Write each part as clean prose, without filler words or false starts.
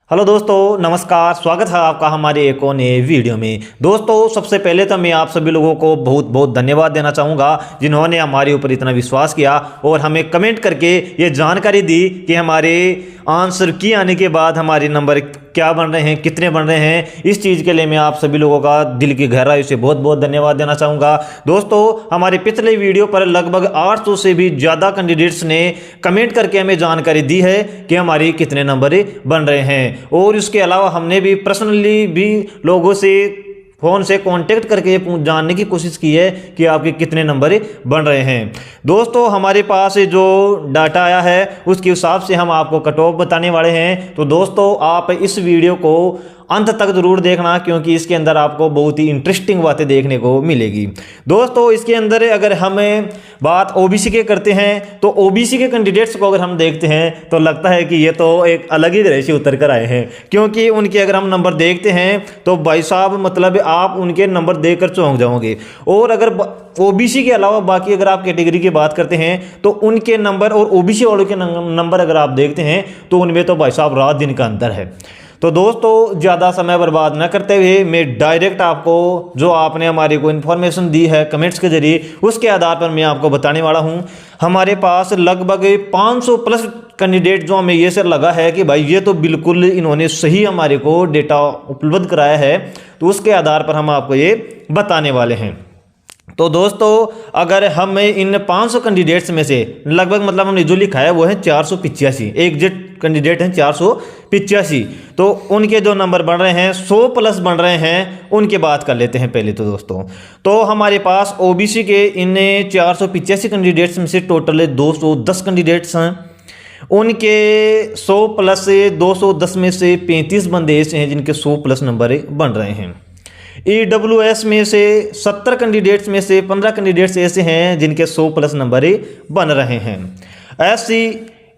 Hello दोस्तों, नमस्कार। स्वागत है आपका हमारे एक और नए वीडियो में। दोस्तों, सबसे पहले तो मैं आप सभी लोगों को बहुत बहुत धन्यवाद देना चाहूँगा जिन्होंने हमारे ऊपर इतना विश्वास किया और हमें कमेंट करके ये जानकारी दी कि हमारे आंसर की आने के बाद हमारे नंबर क्या बन रहे हैं, कितने बन रहे हैं। इस चीज़ के लिए मैं आप सभी लोगों का दिल की गहराई से बहुत बहुत धन्यवाद देना चाहूँगा। दोस्तों, हमारे पिछले वीडियो पर लगभग 800 से भी ज़्यादा कैंडिडेट्स ने कमेंट करके हमें जानकारी दी है कि हमारी कितने नंबर बन रहे हैं। और इसके अलावा हमने भी पर्सनली भी लोगों से फ़ोन से कांटेक्ट करके जानने की कोशिश की है कि आपके कितने नंबर बन रहे हैं। दोस्तों, हमारे पास जो डाटा आया है उसके हिसाब से हम आपको कट ऑफ बताने वाले हैं। तो दोस्तों, आप इस वीडियो को अंत तक जरूर देखना क्योंकि इसके अंदर आपको बहुत ही इंटरेस्टिंग बातें देखने को मिलेगी। दोस्तों, इसके अंदर अगर हम बात ओबीसी के करते हैं तो ओबीसी के कैंडिडेट्स को अगर हम देखते हैं तो लगता है कि ये तो एक अलग ही तरह से उतर कर आए हैं, क्योंकि उनके अगर हम नंबर देखते हैं तो भाई साहब मतलब आप उनके नंबर देखकर चौंक जाओगे। और अगर ओबीसी के अलावा बाकी अगर आप कैटेगरी की बात करते हैं तो उनके नंबर और ओबीसी वालों के नंबर अगर आप देखते हैं तो उनमें तो भाई साहब रात दिन का अंतर है। तो दोस्तों, ज़्यादा समय बर्बाद न करते हुए मैं डायरेक्ट आपको जो आपने हमारे को इन्फॉर्मेशन दी है कमेंट्स के जरिए उसके आधार पर मैं आपको बताने वाला हूं। हमारे पास लगभग 500 प्लस कैंडिडेट जो हमें ये सर लगा है कि भाई ये तो बिल्कुल इन्होंने सही हमारे को डेटा उपलब्ध कराया है, तो उसके आधार पर हम आपको ये बताने वाले हैं। तो दोस्तों, अगर हम इन 500 कैंडिडेट्स में से लगभग मतलब हमने जो लिखा है वो है 485 एग्जिट कैंडिडेट हैं 485, तो उनके जो नंबर बन रहे हैं 100 प्लस बन रहे हैं, उनकी बात कर लेते हैं पहले। तो दोस्तों, तो हमारे पास ओबीसी के इन 485 कैंडिडेट्स में से टोटल 210 कैंडिडेट्स हैं। उनके 100 प्लस 210 में से 35 बंदे ऐसे हैं जिनके 100 प्लस नंबर बन रहे हैं। EWS में से 70 कैंडिडेट्स में से 15 कैंडिडेट्स ऐसे हैं जिनके 100 प्लस नंबर बन रहे हैं। SC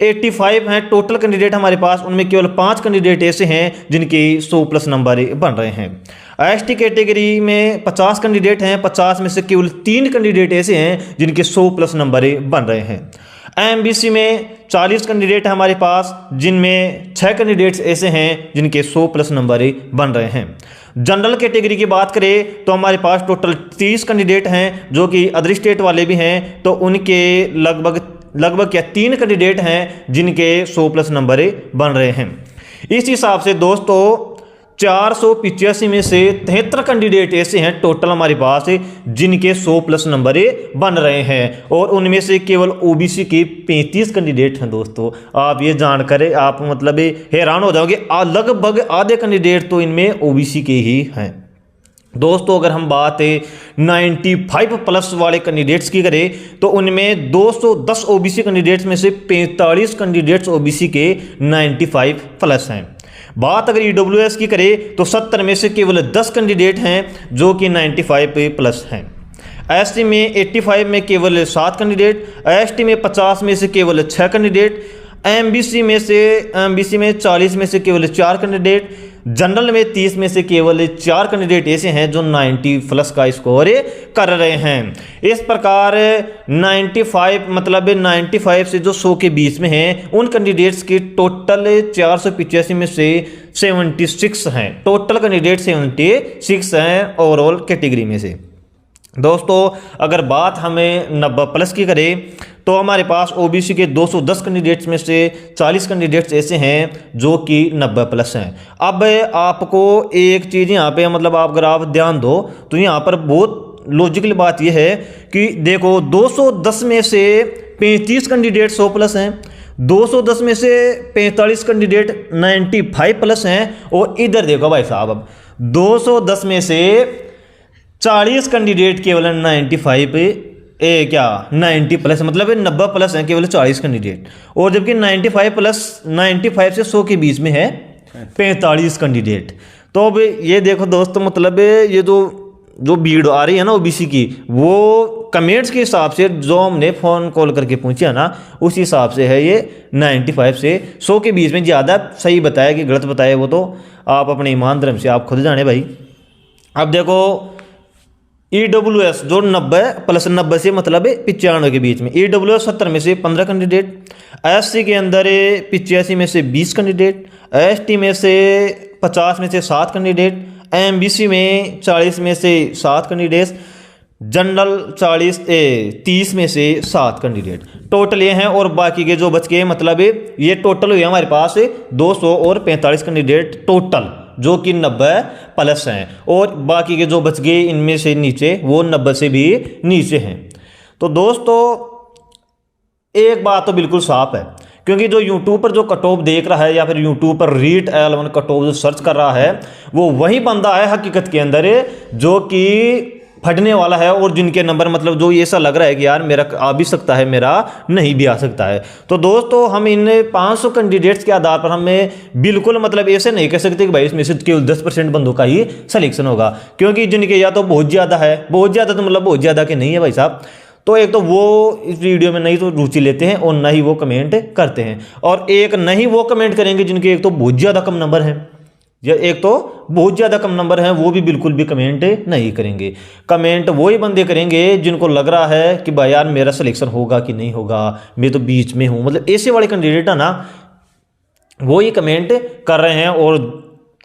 85 हैं टोटल कैंडिडेट हमारे पास, उनमें केवल 5 कैंडिडेट ऐसे हैं जिनके 100 प्लस नंबर बन रहे हैं। ST कैटेगरी में 50 कैंडिडेट हैं, 50 में से केवल 3 कैंडिडेट ऐसे हैं जिनके 100 प्लस नंबर बन रहे हैं। MBC में 40 कैंडिडेट हैं हमारे पास, जिनमें 6 कैंडिडेट्स ऐसे हैं जिनके 100 प्लस नंबर बन रहे हैं। जनरल कैटेगरी की बात करें तो हमारे पास टोटल 30 कैंडिडेट हैं जो कि अदर स्टेट वाले भी हैं, तो उनके लगभग क्या 3 कैंडिडेट हैं जिनके 100 प्लस नंबर बन रहे हैं। इस हिसाब से दोस्तों 485 में से 73 कैंडिडेट ऐसे हैं टोटल हमारे पास जिनके 100 प्लस नंबर बन रहे हैं, और उनमें से केवल ओबीसी के 35 कैंडिडेट हैं। दोस्तों, आप ये जानकर आप मतलब हैरान हो जाओगे, लगभग आधे कैंडिडेट तो इनमें ओबीसी के ही हैं। दोस्तों, अगर हम बात 95 प्लस वाले कैंडिडेट्स की करें तो उनमें 210 ओबीसी कैंडिडेट्स में से 45 कैंडिडेट्स ओबीसी के 95 प्लस हैं। बात अगर EWS की करें तो 70 में से केवल 10 कैंडिडेट हैं जो कि 95 प्लस हैं। SC में 85 में केवल 7 कैंडिडेट, ST में 50 में से केवल 6 कैंडिडेट, MBC में 40 में से केवल 4 कैंडिडेट, जनरल में 30 में से केवल 4 कैंडिडेट ऐसे हैं जो 90 प्लस का स्कोर कर रहे हैं। इस प्रकार 95 से जो 100 के बीच में हैं उन कैंडिडेट्स के टोटल 485 में से 76 हैं। टोटल कैंडिडेट 76 हैं ओवरऑल कैटेगरी में से। दोस्तों, अगर बात हमें 90 प्लस की करें तो हमारे पास ओबीसी के 210 कैंडिडेट्स में से 40 कैंडिडेट्स ऐसे हैं जो कि 90 प्लस हैं। अब आपको एक चीज़ यहाँ पे मतलब आप अगर आप ध्यान दो तो यहाँ पर बहुत लॉजिकल बात यह है कि देखो 210 में से 35 कैंडिडेट 100 प्लस हैं, 210 में से 45 कैंडिडेट 95 प्लस हैं, और इधर देखो भाई साहब अब 210 में से 40 कैंडिडेट केवल 90 प्लस मतलब 90 प्लस हैं केवल 40 कैंडिडेट, और जबकि 95 से 100 के बीच में है 45 कैंडिडेट। तो अब ये देखो दोस्तों, मतलब ये जो भीड़ आ रही है ना ओबीसी की, वो कमेंट्स के हिसाब से जो हमने फ़ोन कॉल करके पूछा ना उस हिसाब से है ये 95 से 100 के बीच में। ज़्यादा सही बताया कि गलत बताया वो तो आप अपने ईमान धर्म से आप खुद जाने भाई। अब देखो EWS जो 90 प्लस 90 से मतलब 95 के बीच में, EWS 70 में से 15 कैंडिडेट, SC के अंदर 85 में से 20 कैंडिडेट, एसटी में से 50 में से 7 कैंडिडेट, एमबीसी में 40 में से 7 कैंडिडेट्स, जनरल 30 में से 7 कैंडिडेट टोटल ये हैं। और बाकी के जो बच गए मतलब ये टोटल हुए हमारे पास 245 कैंडिडेट टोटल, जो कि 90 प्लस हैं। और बाकी के जो बच गए इनमें से नीचे वो 90 से भी नीचे हैं। तो दोस्तों एक बात तो बिल्कुल साफ है, क्योंकि जो यूट्यूब पर जो कट ऑफ देख रहा है या फिर यूट्यूब पर रीट L1 कट ऑफ जो सर्च कर रहा है, वो वही बंदा है हकीकत के अंदर जो कि फटने वाला है, और जिनके नंबर मतलब जो ऐसा लग रहा है कि यार मेरा आ भी सकता है, मेरा नहीं भी आ सकता है। तो दोस्तों हम इन 500 कैंडिडेट्स के आधार पर हमें बिल्कुल मतलब ऐसे नहीं कह सकते कि भाई इसमें से केवल 10% बंदों का ही सिलेक्शन होगा, क्योंकि जिनके या तो बहुत ज़्यादा है, बहुत ज़्यादा तो मतलब बहुत ज़्यादा के नहीं है भाई साहब, तो एक तो वो इस वीडियो में नहीं तो रुचि लेते हैं और ना ही वो कमेंट करते हैं, और एक नहीं वो कमेंट करेंगे जिनके एक तो बहुत ज़्यादा कम नंबर हैं या एक तो बहुत ज़्यादा कम नंबर हैं, वो भी बिल्कुल भी कमेंट नहीं करेंगे। कमेंट वही बंदे करेंगे जिनको लग रहा है कि भाई यार मेरा सिलेक्शन होगा कि नहीं होगा, मैं तो बीच में हूँ, मतलब ऐसे वाले कैंडिडेट है ना, वो ही कमेंट कर रहे हैं। और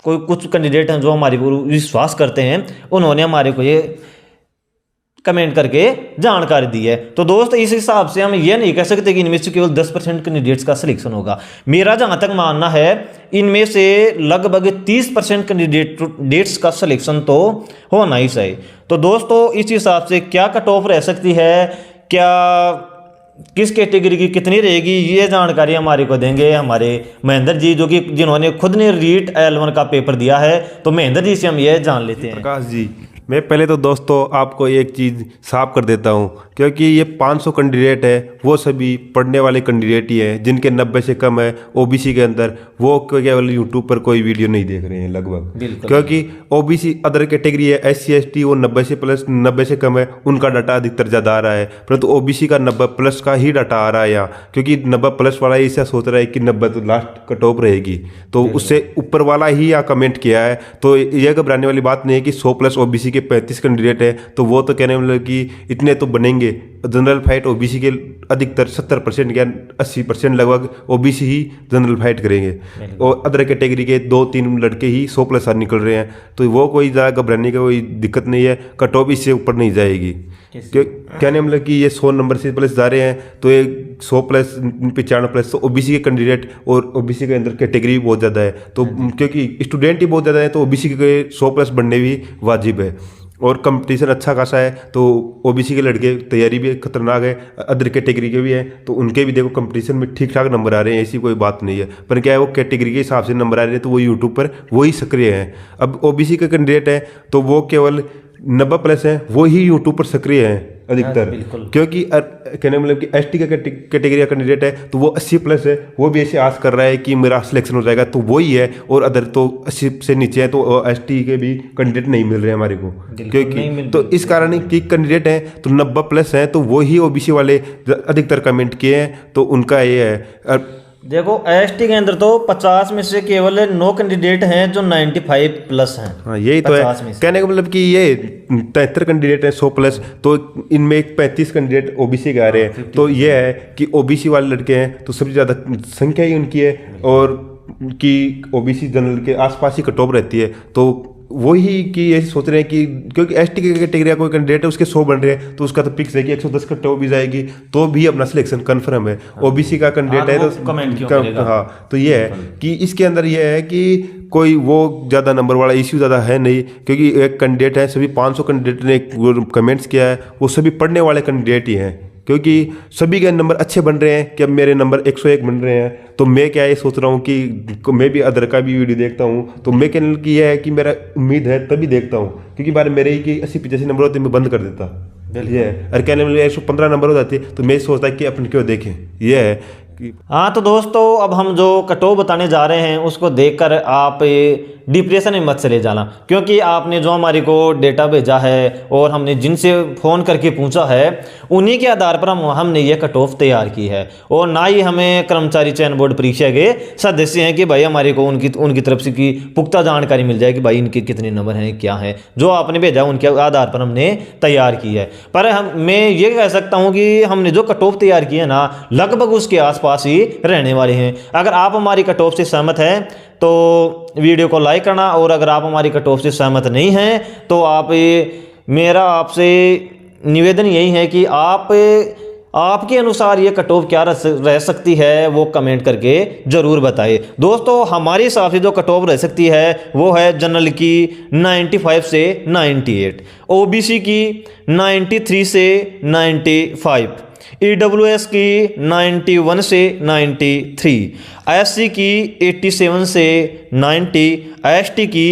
कोई कुछ कैंडिडेट हैं जो हमारे को विश्वास करते हैं, उन्होंने हमारे को ये कमेंट करके जानकारी दी है। तो दोस्त इस हिसाब से हम ये नहीं कह सकते कि इनमें से केवल 10% कैंडिडेट्स का सिलेक्शन होगा। मेरा जहाँ तक मानना है इनमें से लगभग 30% कैंडिडेट्स का सिलेक्शन तो होना ही चाहिए। तो दोस्तों इस हिसाब से क्या कट ऑफ रह सकती है, क्या किस कैटेगरी की कितनी रहेगी, ये जानकारी हमारे को देंगे हमारे महेंद्र जी, जो कि जिन्होंने खुद ने रीट L1 का पेपर दिया है। तो महेंद्र जी से हम ये जान लेते हैं। प्रकाश जी, मैं पहले तो दोस्तों आपको एक चीज़ साफ कर देता हूं, क्योंकि ये 500 कैंडिडेट है वो सभी पढ़ने वाले कैंडिडेट ही हैं, जिनके 90 से कम है ओबीसी के अंदर, वो केवल यूट्यूब पर कोई वीडियो नहीं देख रहे हैं लगभग, क्योंकि ओबीसी अदर कैटेगरी है, SC ST वो 90 से प्लस 90 से कम है, उनका डाटा अधिकतर ज़्यादा आ रहा है, परंतु ओबीसी का 90 प्लस का ही डाटा आ रहा है यहाँ, क्योंकि 90 प्लस वाला ऐसा सोच रहा है कि 90 तो लास्ट कट ऑफ रहेगी, तो उससे ऊपर वाला ही यहाँ कमेंट किया है। तो यह घबराने वाली बात नहीं है कि 100 प्लस ओबीसी के 35 कैंडिडेट है तो वो तो कहने मतलब कि इतने तो बनेंगे। जनरल फाइट ओबीसी के अधिकतर 70% या 80% लगभग ओबीसी ही जनरल फाइट करेंगे, और अदर कैटेगरी के 2-3 लड़के ही 100 प्लस निकल रहे हैं, तो वो कोई ज़्यादा घबराने का कोई दिक्कत नहीं है। कट ऑफ इससे ऊपर नहीं जाएगी, कहने मतलब कि ये 100 नंबर से प्लस जा रहे हैं, तो ये 100 प्लस 95 प्लस, तो ओबीसी के कैंडिडेट और ओबीसी के अंदर कैटेगरी भी बहुत ज़्यादा है, तो क्योंकि स्टूडेंट ही बहुत ज़्यादा है, तो ओबीसी के 100 प्लस बनने भी वाजिब है, और कंपटीशन अच्छा खासा है। तो ओबीसी के लड़के तैयारी भी खतरनाक है, अदर कैटेगरी के भी हैं, तो उनके भी देखो कंपटीशन में ठीक ठाक नंबर आ रहे हैं, ऐसी कोई बात नहीं है। पर क्या है, वो कैटेगरी के हिसाब से नंबर आ रहे हैं, तो वो यूट्यूब पर वही सक्रिय हैं। अब ओबीसी के कैंडिडेट हैं तो वो केवल 90 प्लस हैं, वो ही यूट्यूब पर सक्रिय हैं अधिकतर, क्योंकि कहने मतलब कि एसटी का कैटेगरी का कैंडिडेट है तो वो 80 प्लस है, वो भी ऐसे आस कर रहा है कि मेरा सिलेक्शन हो जाएगा, तो वही है। और अदर तो 80 से नीचे है, तो एसटी के भी कैंडिडेट नहीं मिल रहे हमारे को, क्योंकि तो इस कारण कि कैंडिडेट हैं तो 90 प्लस हैं, तो वही ओबीसी वाले अधिकतर कमेंट किए हैं, तो उनका ये है। देखो एसटी के अंदर तो 50 में से केवल 9 कैंडिडेट हैं जो 95 प्लस हैं। हाँ यही तो है, कहने का मतलब कि ये 73 कैंडिडेट हैं 100 प्लस, तो इनमें 35 कैंडिडेट ओबीसी के आ रहे हैं, तो ये है कि ओबीसी वाले लड़के हैं तो सबसे ज़्यादा संख्या ही उनकी है, और कि ओबीसी जनरल के आसपास ही कट ऑफ रहती है, तो वही कि ये सोच रहे हैं कि क्योंकि एसटी की कैटेगरी का कोई कैंडिडेट है उसके 100 बन रहे हैं, तो उसका तो फिक्स है कि 110 कट ऑफ भी जाएगी तो भी अपना सिलेक्शन कंफर्म है। ओबीसी का कैंडिडेट है तो कमेंट क्यों करेगा? हाँ, तो ये है कि इसके अंदर ये है कि कोई वो ज़्यादा नंबर वाला इश्यू ज़्यादा है नहीं, क्योंकि एक कैंडिडेट है, सभी 500 कैंडिडेट ने कमेंट्स किया है, वो सभी पढ़ने वाले कैंडिडेट ही हैं, क्योंकि सभी के नंबर अच्छे बन रहे हैं कि अब मेरे नंबर 101 बन रहे हैं। तो मैं क्या ये सोच रहा हूँ कि मैं भी अदर का भी वीडियो देखता हूँ, तो मैं कहने की यह है कि मेरा उम्मीद है तभी देखता हूँ, क्योंकि बार मेरे ही कि 80-85 नंबर होते मैं बंद कर देता, ये है। अरे कहने में 115 नंबर हो जाते तो मैं सोचता कि अपन क्यों देखें, ये है। हाँ तो दोस्तों अब हम जो कट ऑफ बताने जा रहे हैं उसको देखकर आप डिप्रेशन में मत चले जाना, क्योंकि आपने जो हमारे को डेटा भेजा है और हमने जिनसे फ़ोन करके पूछा है उन्हीं के आधार पर हमने ये कट ऑफ तैयार की है, और ना ही हमें कर्मचारी चयन बोर्ड परीक्षा के सदस्य हैं कि भाई हमारे को उनकी तरफ से की पुख्ता जानकारी मिल जाए कि भाई इनके कितने नंबर हैं क्या हैं। जो आपने भेजा उनके आधार पर हमने तैयार की है, पर मैं ये कह सकता हूँ कि हमने जो कट ऑफ तैयार की है ना लगभग उसके आसपास ही रहने वाले हैं। अगर आप हमारी कट ऑफ से सहमत हैं तो वीडियो को लाइक करना, और अगर आप हमारी कट ऑफ से सहमत नहीं हैं तो आप मेरा आपसे निवेदन यही है कि आपके अनुसार ये कट ऑफ क्या रह सकती है वो कमेंट करके ज़रूर बताएं। दोस्तों हमारे हिसाब से जो कट ऑफ रह सकती है वो है जनरल की 95 से 98, ओबीसी की 93 से 95, ईडब्ल्यूएस की 91 से 93, एससी की 87 से 90, एसटी की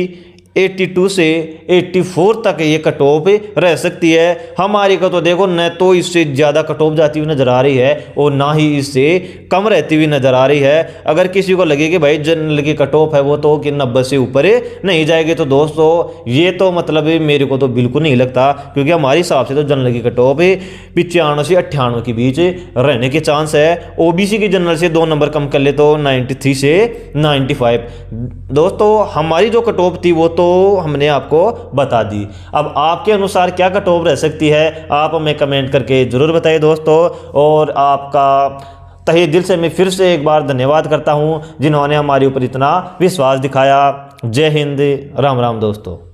82 से 84 तक ये कट ऑफ रह सकती है। हमारी का तो देखो न तो इससे ज़्यादा कट ऑफ जाती हुई नज़र आ रही है और ना ही इससे कम रहती हुई नज़र आ रही है। अगर किसी को लगे कि भाई जनरल की कट ऑफ है वो तो कि 90 से ऊपर नहीं जाएगी, तो दोस्तों ये तो मतलब मेरे को तो बिल्कुल नहीं लगता, क्योंकि हमारे हिसाब से तो जनरल की कट ऑफ 95 से 98 के बीच रहने के चांस है। ओबीसी की जनरल से 2 नंबर कम कर ले तो 93 से 95। दोस्तों हमारी जो कट ऑफ थी वो तो हमने आपको बता दी। अब आपके अनुसार क्या कट ऑफ रह सकती है आप हमें कमेंट करके ज़रूर बताइए दोस्तों। और आपका तहे दिल से मैं फिर से एक बार धन्यवाद करता हूं जिन्होंने हमारे ऊपर इतना विश्वास दिखाया। जय हिंद, राम राम दोस्तों।